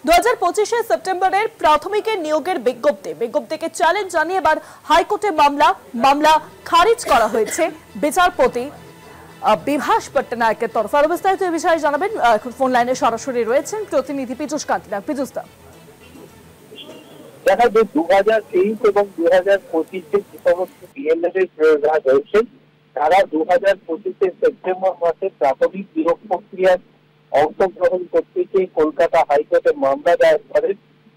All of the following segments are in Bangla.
2025 সেপ্টেম্বরের প্রাথমিকের নিয়োগের বিজ্ঞপ্তিকে চ্যালেঞ্জ জানিয়ে এবার হাইকোর্টে মামলা খারিজ করা হয়েছে বিচারপতি বিভাস পট্টনায়কের তরফে। আরো বিস্তারিত এই বিষয়ে জানাবেন এখন ফোন লাইনে সরাসরি রয়েছেন প্রতিনিধি পীযূষ কান্তি নাগ। পীযূষ দা, দেখা যায় 2023 এবং 2025 যে সমস্ত ডিএলএড এর প্রয়োগরা রয়েছে তারা 2025 সেপ্টেম্বর মাসে প্রাথমিক নিয়োগ প্রক্রিয়ায় অংশগ্রহণ করতে চেয়ে কলকাতা হাইকোর্টে মামলা দায়ের করেন।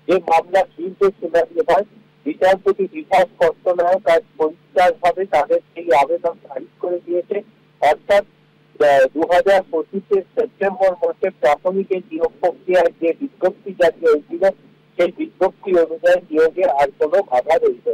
যে মামলা শুনতে শুনানি হয় বিচারপতি বিভাস পট্টনায়ক আজ পরিষ্কারভাবে তাদের সেই আবেদন খারিজ করে দিয়েছে। অর্থাৎ 2025 সেপ্টেম্বর মাসে প্রাথমিকের নিয়োগ প্রক্রিয়ায় যে বিজ্ঞপ্তি জারি হয়েছিল সেই বিজ্ঞপ্তি অনুযায়ী নিয়োগে আর কোনো বাধা রয়েছে।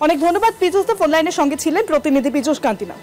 অনেক ধন্যবাদ পীযূষ দা, ফোন লাইনের সঙ্গে ছিলেন প্রতিনিধি পীযূষ কান্তি নাগ।